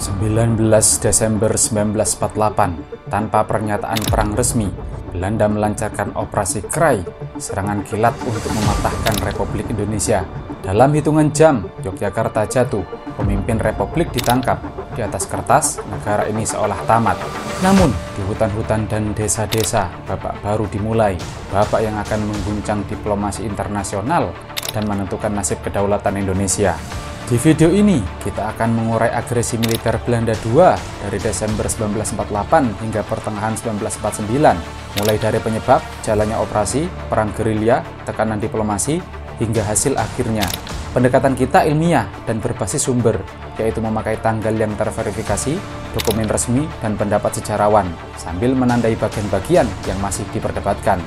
19 Desember 1948, tanpa pernyataan perang resmi, Belanda melancarkan Operasi Krai, serangan kilat untuk mematahkan Republik Indonesia. Dalam hitungan jam, Yogyakarta jatuh, pemimpin Republik ditangkap. Di atas kertas, negara ini seolah tamat. Namun, di hutan-hutan dan desa-desa, babak baru dimulai. Babak yang akan mengguncang diplomasi internasional dan menentukan nasib kedaulatan Indonesia. Di video ini, kita akan mengurai agresi militer Belanda II dari Desember 1948 hingga pertengahan 1949, mulai dari penyebab, jalannya operasi, perang gerilya, tekanan diplomasi, hingga hasil akhirnya. Pendekatan kita ilmiah dan berbasis sumber, yaitu memakai tanggal yang terverifikasi, dokumen resmi, dan pendapat sejarawan, sambil menandai bagian-bagian yang masih diperdebatkan.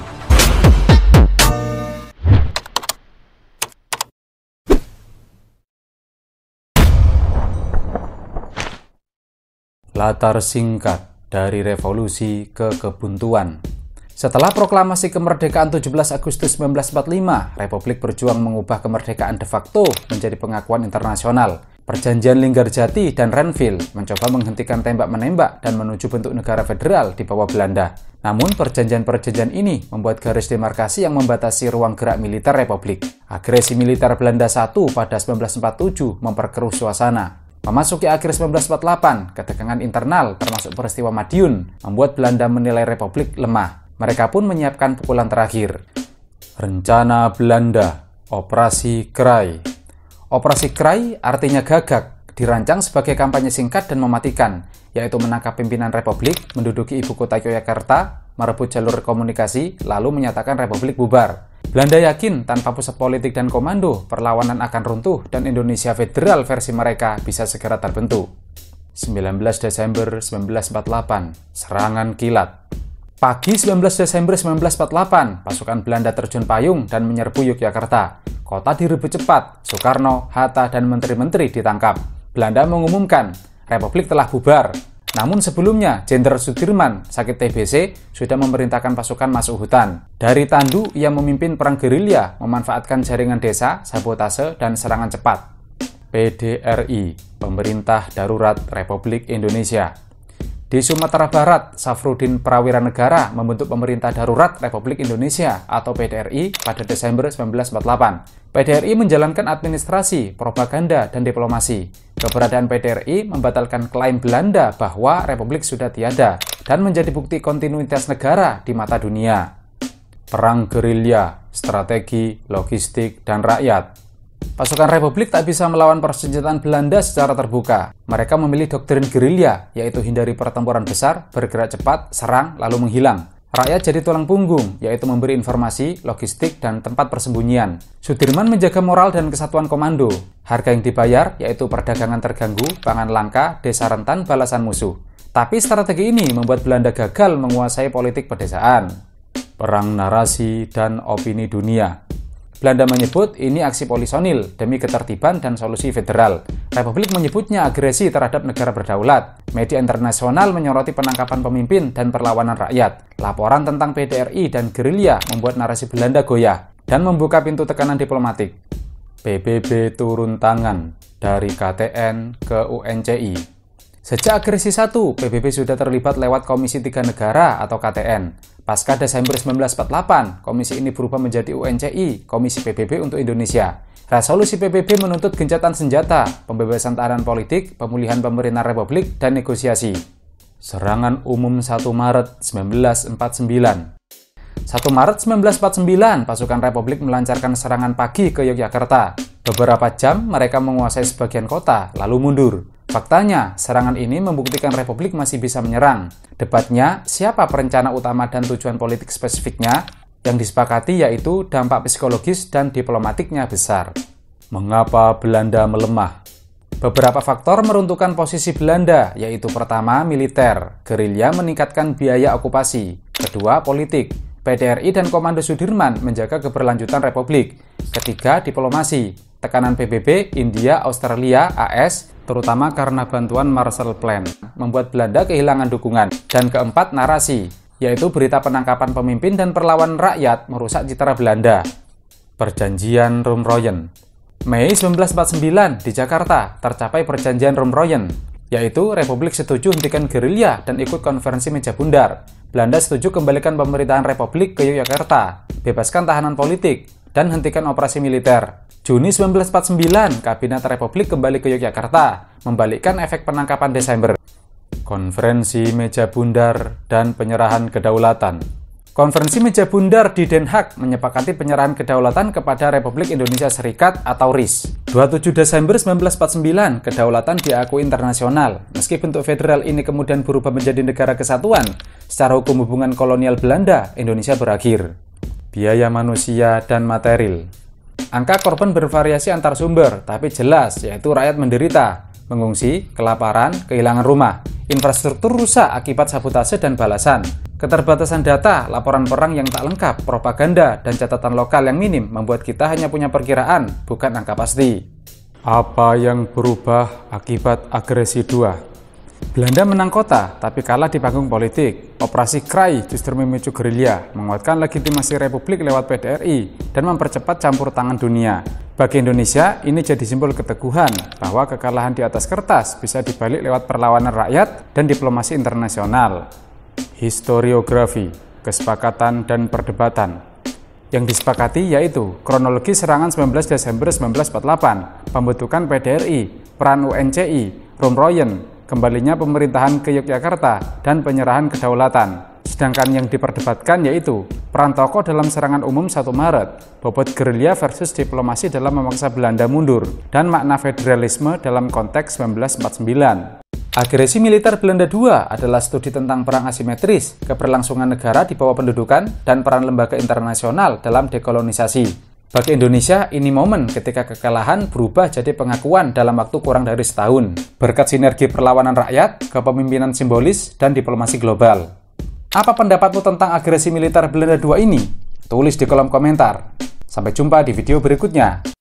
Latar singkat dari revolusi ke kebuntuan. Setelah proklamasi kemerdekaan 17 Agustus 1945, Republik berjuang mengubah kemerdekaan de facto menjadi pengakuan internasional. Perjanjian Linggarjati dan Renville mencoba menghentikan tembak-menembak dan menuju bentuk negara federal di bawah Belanda. Namun perjanjian-perjanjian ini membuat garis demarkasi yang membatasi ruang gerak militer Republik. Agresi militer Belanda I pada 1947 memperkeruh suasana. Memasuki akhir 1948, ketegangan internal termasuk peristiwa Madiun membuat Belanda menilai Republik lemah. Mereka pun menyiapkan pukulan terakhir. Rencana Belanda, Operasi Krai. Operasi Krai artinya gagak, dirancang sebagai kampanye singkat dan mematikan, yaitu menangkap pimpinan Republik, menduduki ibu kota Yogyakarta, merebut jalur komunikasi, lalu menyatakan Republik bubar. Belanda yakin tanpa pusat politik dan komando, perlawanan akan runtuh dan Indonesia federal versi mereka bisa segera terbentuk. 19 Desember 1948, serangan kilat. Pagi 19 Desember 1948, pasukan Belanda terjun payung dan menyerbu Yogyakarta. Kota direbut cepat, Soekarno, Hatta, dan menteri-menteri ditangkap. Belanda mengumumkan, Republik telah bubar. Namun sebelumnya, Jenderal Sudirman, sakit TBC, sudah memerintahkan pasukan masuk hutan. Dari Tandu, ia memimpin perang gerilya, memanfaatkan jaringan desa, sabotase, dan serangan cepat. PDRI, Pemerintah Darurat Republik Indonesia. Di Sumatera Barat, Safruddin Prawira Negara membentuk Pemerintah Darurat Republik Indonesia atau PDRI pada Desember 1948. PDRI menjalankan administrasi, propaganda, dan diplomasi. Keberadaan PDRI membatalkan klaim Belanda bahwa Republik sudah tiada dan menjadi bukti kontinuitas negara di mata dunia. Perang gerilya, strategi, logistik, dan rakyat. Pasukan Republik tak bisa melawan persenjataan Belanda secara terbuka. Mereka memilih doktrin gerilya, yaitu hindari pertempuran besar, bergerak cepat, serang, lalu menghilang. Rakyat jadi tulang punggung, yaitu memberi informasi, logistik, dan tempat persembunyian. Sudirman menjaga moral dan kesatuan komando. Harga yang dibayar, yaitu perdagangan terganggu, pangan langka, desa rentan, balasan musuh. Tapi strategi ini membuat Belanda gagal menguasai politik pedesaan. Perang narasi dan opini dunia. Belanda menyebut ini aksi polisonil demi ketertiban dan solusi federal. Republik menyebutnya agresi terhadap negara berdaulat. Media internasional menyoroti penangkapan pemimpin dan perlawanan rakyat. Laporan tentang PDRI dan gerilya membuat narasi Belanda goyah dan membuka pintu tekanan diplomatik. PBB turun tangan dari KTN ke UNCI. Sejak agresi 1, PBB sudah terlibat lewat Komisi 3 Negara atau KTN. Pasca Desember 1948, komisi ini berubah menjadi UNCI, Komisi PBB untuk Indonesia. Resolusi PBB menuntut gencatan senjata, pembebasan tahanan politik, pemulihan pemerintahan Republik, dan negosiasi. Serangan umum 1 Maret 1949. 1 Maret 1949, pasukan Republik melancarkan serangan pagi ke Yogyakarta. Beberapa jam, mereka menguasai sebagian kota, lalu mundur. Faktanya, serangan ini membuktikan Republik masih bisa menyerang. Debatnya, siapa perencana utama dan tujuan politik spesifiknya? Yang disepakati yaitu dampak psikologis dan diplomatiknya besar. Mengapa Belanda melemah? Beberapa faktor meruntuhkan posisi Belanda, yaitu pertama, militer. Gerilya meningkatkan biaya okupasi. Kedua, politik. PDRI dan Komando Sudirman menjaga keberlanjutan Republik. Ketiga, diplomasi. Tekanan PBB, India, Australia, AS, terutama karena bantuan Marshall Plan, membuat Belanda kehilangan dukungan. Dan keempat, narasi, yaitu berita penangkapan pemimpin dan perlawanan rakyat merusak citra Belanda. Perjanjian Rumroyen. Mei 1949 di Jakarta tercapai perjanjian Rumroyen. yaitu Republik setuju hentikan gerilya dan ikut konferensi meja bundar. Belanda setuju kembalikan pemerintahan Republik ke Yogyakarta, bebaskan tahanan politik, dan hentikan operasi militer. Juni 1949, Kabinet Republik kembali ke Yogyakarta, membalikkan efek penangkapan Desember. Konferensi meja bundar dan penyerahan kedaulatan. Konferensi meja bundar di Den Haag menyepakati penyerahan kedaulatan kepada Republik Indonesia Serikat atau RIS. 27 Desember 1949, kedaulatan diakui internasional. Meski bentuk federal ini kemudian berubah menjadi negara kesatuan, secara hukum hubungan kolonial Belanda, Indonesia berakhir. Biaya manusia dan material. Angka korban bervariasi antar sumber, tapi jelas, yaitu rakyat menderita, mengungsi, kelaparan, kehilangan rumah, infrastruktur rusak akibat sabotase dan balasan, keterbatasan data, laporan perang yang tak lengkap, propaganda, dan catatan lokal yang minim membuat kita hanya punya perkiraan, bukan angka pasti. Apa yang berubah akibat agresi 2? Belanda menang kota, tapi kalah di panggung politik. Operasi Krai justru memicu gerilya, menguatkan legitimasi Republik lewat PDRI, dan mempercepat campur tangan dunia. Bagi Indonesia, ini jadi simbol keteguhan bahwa kekalahan di atas kertas bisa dibalik lewat perlawanan rakyat dan diplomasi internasional. Historiografi, kesepakatan dan perdebatan. Yang disepakati yaitu kronologi serangan 19 Desember 1948, pembentukan PDRI, peran UNCI, Romroyen, kembalinya pemerintahan ke Yogyakarta, dan penyerahan kedaulatan. Sedangkan yang diperdebatkan yaitu peran tokoh dalam serangan umum 1 Maret, bobot gerilya versus diplomasi dalam memaksa Belanda mundur, dan makna federalisme dalam konteks 1949. Agresi militer Belanda II adalah studi tentang perang asimetris, keberlangsungan negara di bawah pendudukan, dan peran lembaga internasional dalam dekolonisasi. Bagi Indonesia, ini momen ketika kekalahan berubah jadi pengakuan dalam waktu kurang dari setahun, berkat sinergi perlawanan rakyat, kepemimpinan simbolis, dan diplomasi global. Apa pendapatmu tentang agresi militer Belanda II ini? Tulis di kolom komentar. Sampai jumpa di video berikutnya.